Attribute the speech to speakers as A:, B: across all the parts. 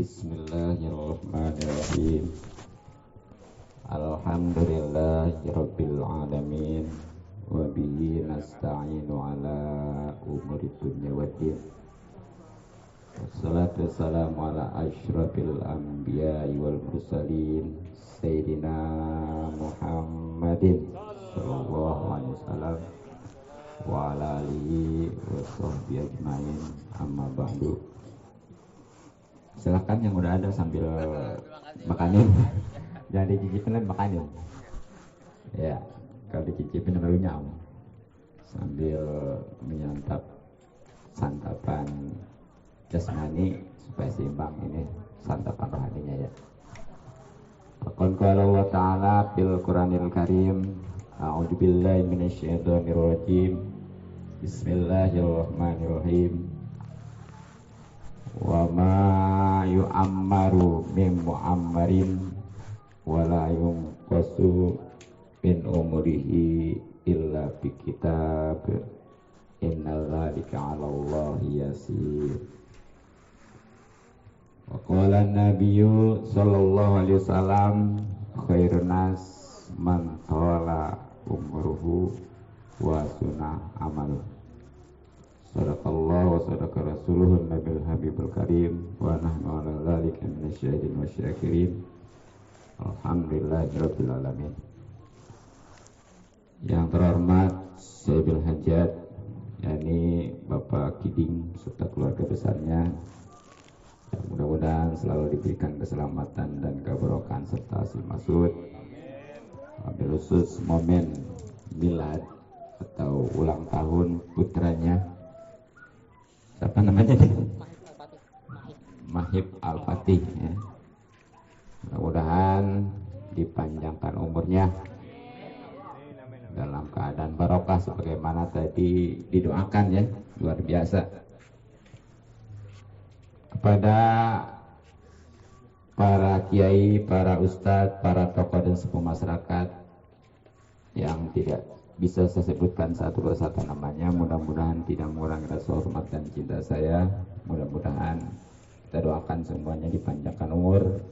A: Bismillahirrahmanirrahim. Alhamdulillahirabbil alamin wa bihi nasta'inu ala umuri dunya waddin. Wassalatu wassalamu ala asyrafil anbiya'i wal mursalin sayyidina Muhammadin sallallahu alaihi wasallam wa ala alihi wa sahbihi ajmain, amma ba'du. Silakan yang udah ada sambil makanin, jangan dicicipin lagi makanin. Ya, kalau dicicipin baru nyam sambil menyantap santapan jasmani supaya seimbang ini santapan rohaninya ya. Qala Allah Ta'ala fil Qur'anil Karim, a'udzubillahi minasyaitonir rajim. Bismillahirrahmanirrahim. Wa ma yu'ammaru min mu'ammarin wa la yunqasu min umrihi illa bi kitab innal dzalika 'ala Allahi yasir. Wa qala an-nabiyyu sallallahu alaihi wasallam khairun nas man tala umruhu wa sunna amaluhu. Sadaqallah wa sadaqa rasuluhun nabil habibul karim wa nahnu ala dzalika minasyahidin wa syakirin. Alhamdulillahirabbil alamin. Yang terhormat Sayyidul Hajat, yakni Bapak Kiding serta keluarga besarnya, yang mudah-mudahan selalu diberikan keselamatan dan keberkahan serta hasil maksud. Wabil khusus momen milad atau ulang tahun putranya, siapa namanya nih? Mahib Al-Fatih ya. Mudah-mudahan dipanjangkan umurnya dalam keadaan barokah sebagaimana tadi didoakan ya, luar biasa. Kepada para kiai, para ustadz, para tokoh dan sepuh masyarakat yang tidak bisa saya sebutkan satu persatu namanya, mudah-mudahan tidak mengurangi rasa hormat dan cinta saya. Mudah-mudahan kita doakan semuanya dipanjangkan umur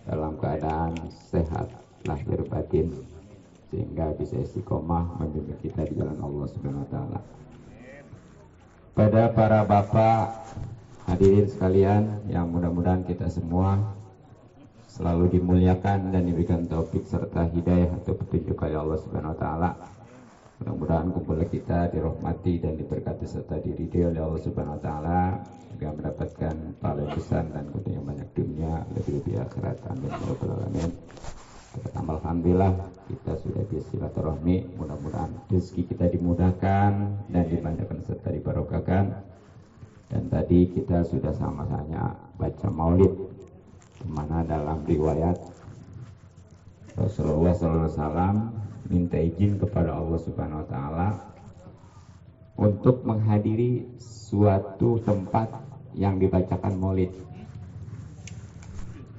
A: dalam keadaan sehat lahir batin sehingga bisa istiqomah membimbing kita di jalan Allah Subhanahu wa taala. Pada para bapak hadirin sekalian yang mudah-mudahan kita semua selalu dimuliakan dan diberikan taufik serta hidayah atau petunjuk oleh Allah Subhanahu wa taala. Mudah-mudahan kumpul kita dirahmati dan diberkati serta diridhai oleh Allah Subhanahu wa taala, juga mendapatkan pahala besar dan keuntungan yang banyak dunia, lebih-lebih akhirat. Amin ya rabbal alamin. Alhamdulillah kita sudah bersilaturahmi, mudah-mudahan rezeki kita dimudahkan dan dipanjangkan serta dibarokahkan. Dan tadi kita sudah sama-sama baca maulid, di mana dalam riwayat Rasulullah SAW minta izin kepada Allah Subhanahu wa taala untuk menghadiri suatu tempat yang dibacakan maulid.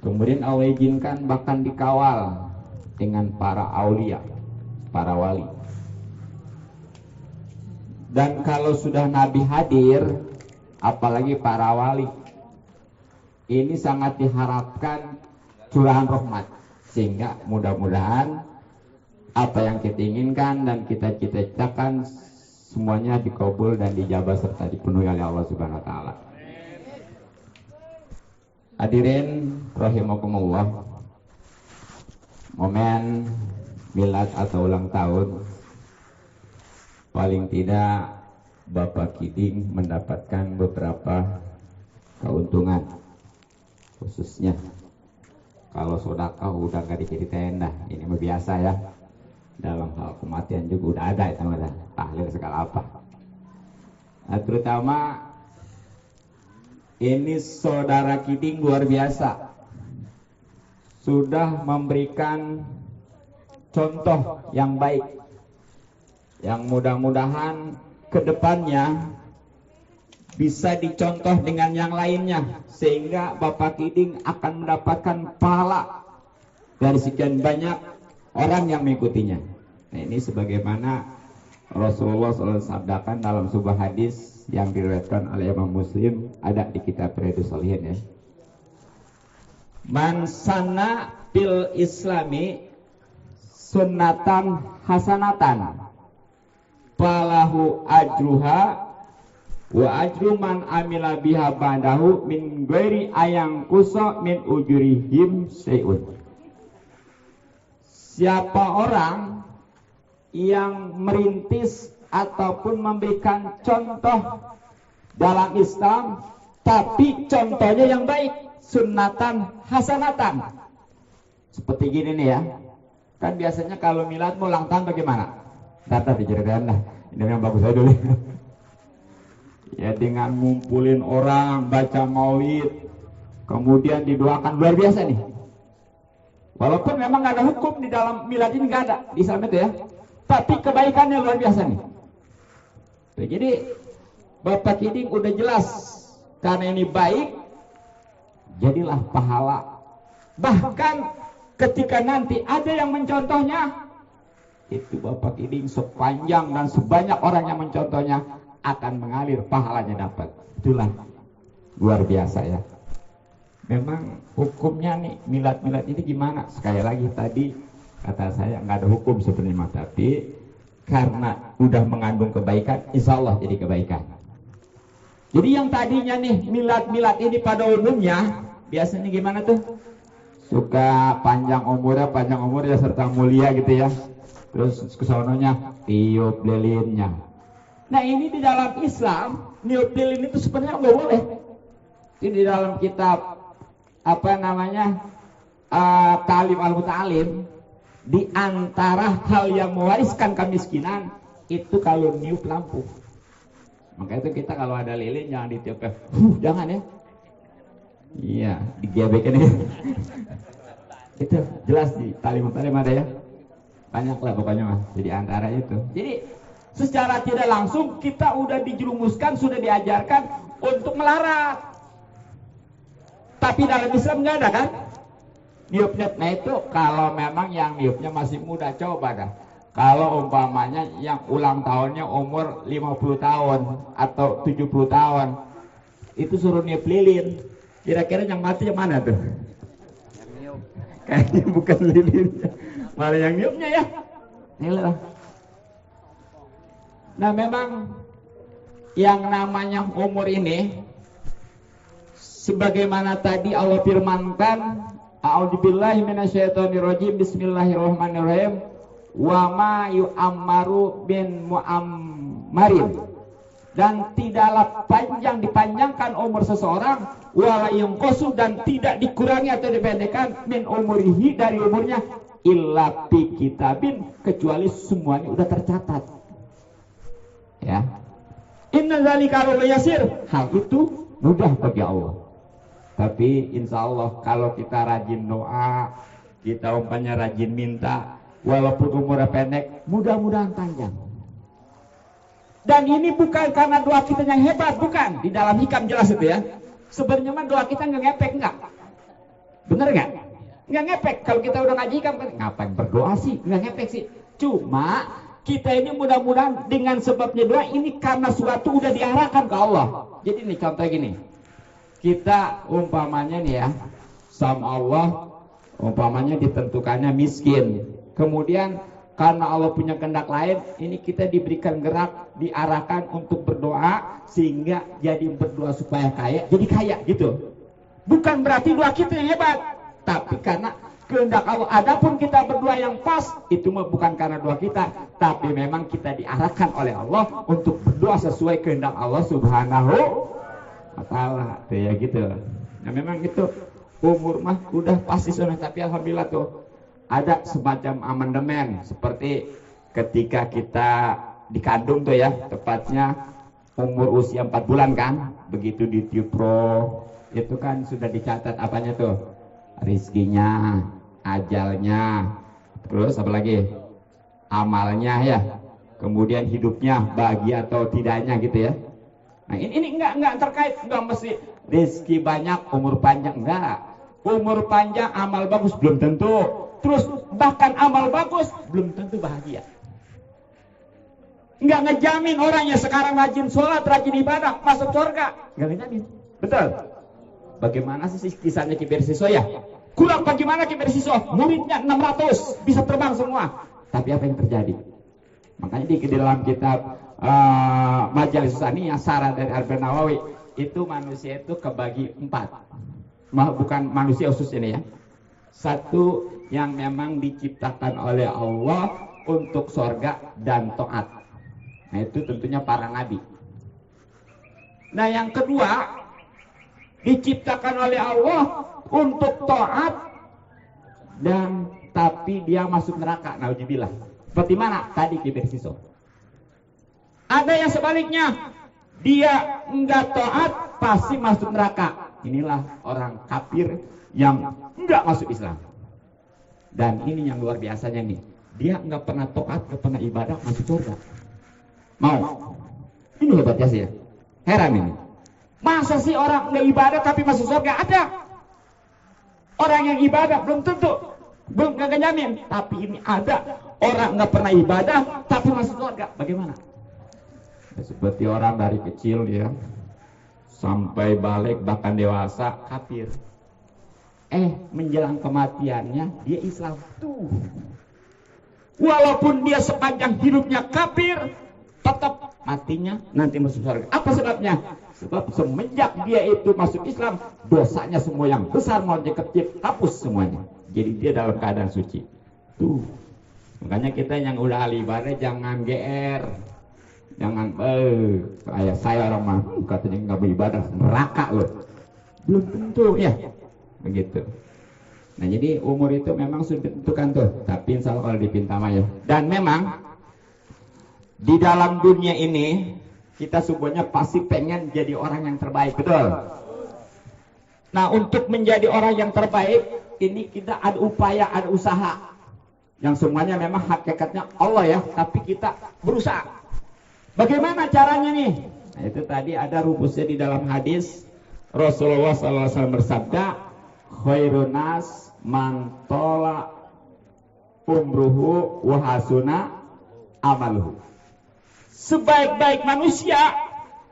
A: Kemudian Allah izinkan bahkan dikawal dengan para aulia, para wali. Dan kalau sudah Nabi hadir, apalagi para wali, ini sangat diharapkan curahan rahmat, sehingga mudah-mudahan apa yang kita inginkan dan kita cita-citakan semuanya dikabul dan dijabah serta dipenuhi oleh Allah Subhanahu wa taala. Hadirin rahimakumullah, momen milad atau ulang tahun, paling tidak Bapak Kiding mendapatkan beberapa keuntungan, khususnya kalau sedekah udah gak diceritain dah, ini mah biasa ya. Dalam hal kematian juga udah ada itu mah tahlil segala apa. Nah, terutama ini saudara Kiding luar biasa, sudah memberikan contoh yang baik, yang mudah-mudahan kedepannya bisa dicontoh dengan yang lainnya, sehingga Bapak Kiding akan mendapatkan pahala dari sekian banyak orang yang mengikutinya. Nah, ini sebagaimana Rasulullah SAW sabdakan dalam sebuah hadis yang diriwayatkan oleh Imam Muslim, ada di kitab Riyadhus Shalihin ya. Man sanna fil islami sunnatan hasanatan falahu ajruha wa ajru man amila biha ba'dahu min ghairi ayang kusa min ujurihim syai'un. Siapa orang yang merintis ataupun memberikan contoh dalam Islam tapi contohnya yang baik, sunnatan hasanatan. Seperti gini nih ya. Kan biasanya kalau milad mau ulang tahun bagaimana? Tata diceritain lah. Ini yang bagus aja dulu. Ya dengan ngumpulin orang, baca maulid, kemudian didoakan, luar biasa nih. Walaupun memang nggak ada hukum di dalam milad ini, nggak ada di Islam itu ya. Tapi kebaikannya luar biasa nih. Jadi Bapak Kiding udah jelas karena ini baik, jadilah pahala. Bahkan ketika nanti ada yang mencontohnya, itu Bapak Kiding sepanjang dan sebanyak orang yang mencontohnya akan mengalir, pahalanya dapat. Itulah luar biasa ya. Memang hukumnya nih milad-milad ini gimana? Sekali lagi tadi kata saya nggak ada hukum sebenarnya, tapi karena udah mengandung kebaikan, insya Allah jadi kebaikan. Jadi yang tadinya nih milad-milad ini pada umumnya biasanya gimana tuh? Suka panjang umur ya serta mulia gitu ya. Terus kesononya tiup lilinnya. Nah ini di dalam Islam niup lilin itu sebenarnya nggak boleh. Ini di dalam kitab apa namanya Ta'lim al-Muta'alim, di antara hal yang mewariskan kemiskinan itu kalau niup lampu. Maka itu kita kalau ada lilin jangan ditiup, jangan ya. Iya, digebekin ya. Itu jelas di Ta'lim al-Muta'alim ada ya. Banyak lah pokoknya mas. Jadi antara itu. Jadi secara tidak langsung kita udah dijerumuskan, sudah diajarkan untuk melarang. Tapi dalam Islam nggak ada kan? Niupnya, nah itu kalau memang yang niupnya masih muda, coba dah. Kalau umpamanya yang ulang tahunnya umur 50 tahun atau 70 tahun, itu suruh niup lilin. Kira-kira yang mati yang mana tuh? Yang niup. Kayaknya bukan lilin, malah yang niupnya ya. Inilah. Nah memang yang namanya umur ini, sebagaimana tadi Allah firmankan, a'udzubillahi minasyaitonirrajim, bismillahirrahmanirrahim, wa ma yu'ammaru bin mu'ammarin, dan tidaklah dipanjangkan umur seseorang, wala yunqasu, dan tidak dikurangi atau dipendekkan, min umurihi, dari umurnya, illa fi kitabin, kecuali semuanya udah tercatat. Ya, inna dzalika 'alal yasir, hal itu mudah bagi Allah. Tapi insya Allah kalau kita rajin doa, kita umpamanya rajin minta, walaupun umurnya pendek, mudah-mudahan panjang. Dan ini bukan karena doa kita yang hebat, bukan. Di dalam hikam jelas itu ya. Sebenarnya mah doa kita nggak ngepek, nggak? Bener nggak? Nggak ngepek. Kalau kita udah ngaji hikam, ngapain berdoa sih? Nggak ngepek sih. Cuma kita ini mudah-mudahan dengan sebabnya doa ini karena suatu udah diarahkan ke Allah. Jadi nih contoh gini, kita umpamanya nih ya, sama Allah umpamanya ditentukannya miskin, kemudian karena Allah punya kehendak lain, ini kita diberikan gerak, diarahkan untuk berdoa sehingga jadi berdoa supaya kaya, jadi kaya gitu. Bukan berarti doa kita yang hebat, tapi karena kehendak Allah. Adapun kita berdoa yang pas, itu bukan karena doa kita, tapi memang kita diarahkan oleh Allah untuk berdoa sesuai kehendak Allah Subhanahu wa ta'ala. Tuh ya gitu. Nah memang itu umur mah udah pasti sunnah, tapi alhamdulillah tuh ada semacam amandemen seperti ketika kita dikandung tuh ya, tepatnya umur usia 4 bulan kan, begitu ditiup roh itu kan sudah dicatat apanya tuh, rizkinya, ajalnya, terus apa lagi, amalnya ya, kemudian hidupnya bahagia atau tidaknya gitu ya. Nah ini enggak terkait, enggak mesti rezeki banyak umur panjang, enggak. Umur panjang amal bagus belum tentu, terus bahkan amal bagus belum tentu bahagia. Enggak ngejamin orang yang sekarang rajin sholat, rajin ibadah masuk surga, enggak ngejamin. Betul? Bagaimana sih kisahnya Kiai Bersiswa ya? Kurang bagaimana Kiai Bersiswa? Muridnya 600 bisa terbang semua. Tapi apa yang terjadi? Makanya di dalam kitab Majalis Saniyah Sarah dari Arba'in Nawawi itu manusia itu kebagi 4. Bukan manusia khusus ini ya. Satu yang memang diciptakan oleh Allah untuk surga dan taat. Nah itu tentunya para nabi. Nah yang kedua diciptakan oleh Allah untuk taat dan tapi dia masuk neraka. Nauzubillah. Seperti mana? Tadi Kiai Bersiswa. Ada yang sebaliknya, dia enggak taat pasti masuk neraka. Inilah orang kafir yang enggak masuk Islam. Dan ini yang luar biasanya nih, dia enggak pernah taat, enggak pernah ibadah, masuk surga. Mau? Ini hebatnya sih ya. Heran ini. Masa sih orang enggak ibadah tapi masuk surga? Ada. Orang yang ibadah belum tentu. Belum nggak nyamin, tapi ini ada orang nggak pernah ibadah tapi masuk surga. Bagaimana? Seperti orang dari kecil ya sampai balik bahkan dewasa kafir. Menjelang kematiannya dia Islam tuh. Walaupun dia sepanjang hidupnya kafir, tetap matinya nanti masuk surga. Apa sebabnya? Sebab semenjak dia itu masuk Islam, dosanya semua yang besar mau kecil hapus semuanya. Jadi dia dalam keadaan suci. Tuh. Makanya kita yang udah ahli ibadah jangan GR. Jangan kayak saya orang mah katanya enggak beribadah, neraka loh. Belum tentu ya. Begitu. Nah, jadi umur itu memang sudah ditentukan tuh, tapi insya Allah kalau dipinta mah ya. Dan memang di dalam dunia ini kita semuanya pasti pengen jadi orang yang terbaik, betul? Nah, untuk menjadi orang yang terbaik ini kita ada upaya, ada usaha. Yang semuanya memang hakikatnya Allah ya, tapi kita berusaha. Bagaimana caranya nih? Nah, itu tadi ada rumusnya di dalam hadis Rasulullah SAW bersabda, khairun nas man tola umruhu wa hasuna amaluhu. Sebaik-baik manusia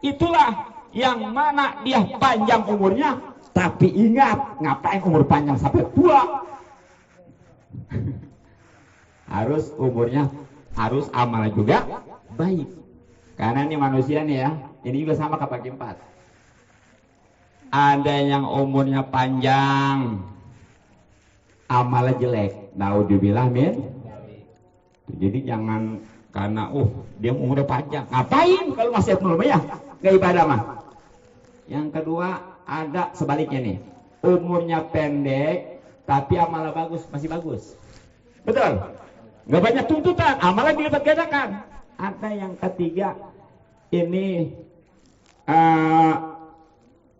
A: itulah yang mana dia panjang umurnya. Tapi ingat, ngapain umur panjang sampai tua? Harus umurnya, harus amalnya juga baik. Karena ini manusia nih ya, ini juga sama kebagi 4. Ada yang umurnya panjang, amalnya jelek. Naudzubillah min. Jadi jangan karena dia umurnya panjang, ngapain kalau masih belum ya? Gak ibadah mah. Yang kedua ada sebaliknya nih, umurnya pendek tapi amalnya bagus, masih bagus, betul? Nggak banyak tuntutan, amalnya dilipat gandakan. Ada yang ketiga ini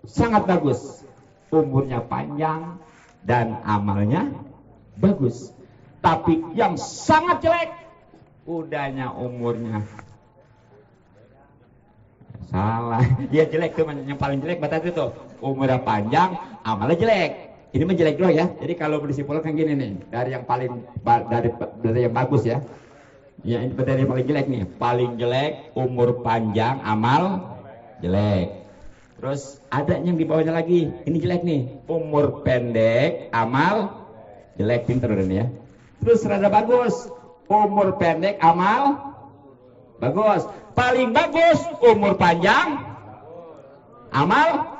A: sangat bagus, umurnya panjang dan amalnya bagus, tapi yang sangat jelek, udahnya umurnya salah, dia jelek tuh, yang paling jelek batas itu umurnya panjang, amalnya jelek. Ini mah jelek doang ya. Jadi kalau disimpulkan gini nih, dari yang paling dari yang bagus ya. Ya ini dari yang paling jelek nih. Paling jelek umur panjang, amal jelek. Terus ada yang di bawahnya lagi. Ini jelek nih. Umur pendek, amal jelek, pinter udah nih ya. Terus rada bagus. Umur pendek, amal bagus. Paling bagus umur panjang, amal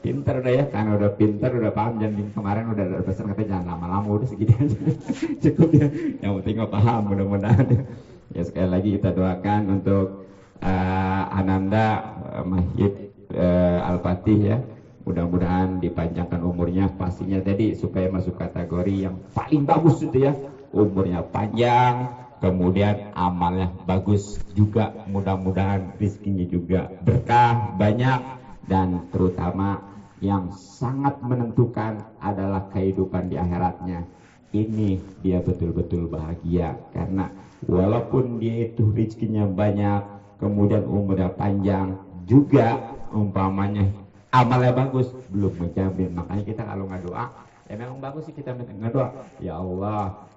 A: pinter udah ya. Karena udah pinter, udah paham. Dan kemarin udah ada pesan katanya jangan lama-lama, udah segini aja cukup ya. Yang penting paham, mudah-mudahan ya. Sekali lagi kita doakan untuk Ananda Mahid Al-Fatih ya. Mudah-mudahan dipanjangkan umurnya pastinya tadi supaya masuk kategori yang paling bagus itu ya. Umurnya panjang, kemudian amalnya bagus juga, mudah-mudahan rezekinya juga berkah banyak, dan terutama yang sangat menentukan adalah kehidupan di akhiratnya. Ini dia betul-betul bahagia, karena walaupun dia itu rezekinya banyak, kemudian umurnya panjang, juga umpamanya amalnya bagus, belum menjamin. Makanya kita kalau nggak doa, ya memang bagus sih kita nggak doa, ya Allah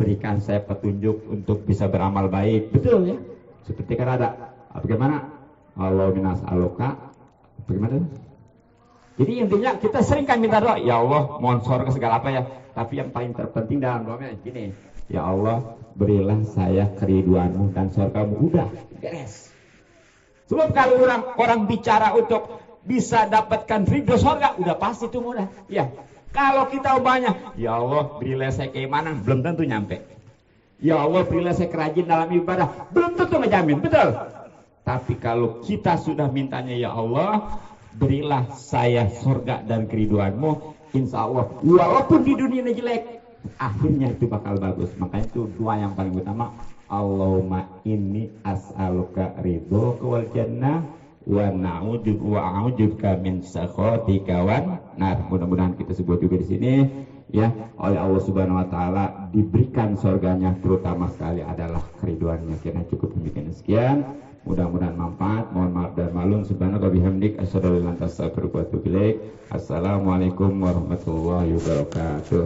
A: berikan saya petunjuk untuk bisa beramal baik, betul ya. Seperti kan ada bagaimana Allah minas aloka, bagaimana Jadi intinya kita sering kan minta doa, ya Allah mohon surga segala apa ya. Tapi yang paling terpenting dalam doanya gini, ya Allah berilah saya keriduanmu dan surgamu. Udah beres. Sebab kalau orang bicara untuk bisa dapatkan ridho surga, udah pasti itu mudah. Ya, kalau kita banyak, ya Allah berilah saya keimanan, belum tentu nyampe. Ya Allah berilah saya kerajin dalam ibadah, belum tentu ngejamin, betul. Tapi kalau kita sudah mintanya, ya Allah berilah saya surga dan keriduanmu, insya Allah walaupun di dunia ini jelek, akhirnya itu bakal bagus. Makanya itu doa yang paling utama, Allahumma inni as'aluka ridho wal jannah wa na'udzubika min sakhatika wan nar. Mudah-mudahan kita sebut juga di sini ya, oleh Allah Subhanahu wa taala diberikan surganya, terutama sekali adalah keriduannya. Kira cukup demikian sekian. Mudah-mudahan manfaat. Mohon maaf dan maklum. Subhanaka bihamdik asyhadu an la ilaha illa anta astaghfiruka wa atubu ilaik. Assalamualaikum warahmatullahi wabarakatuh.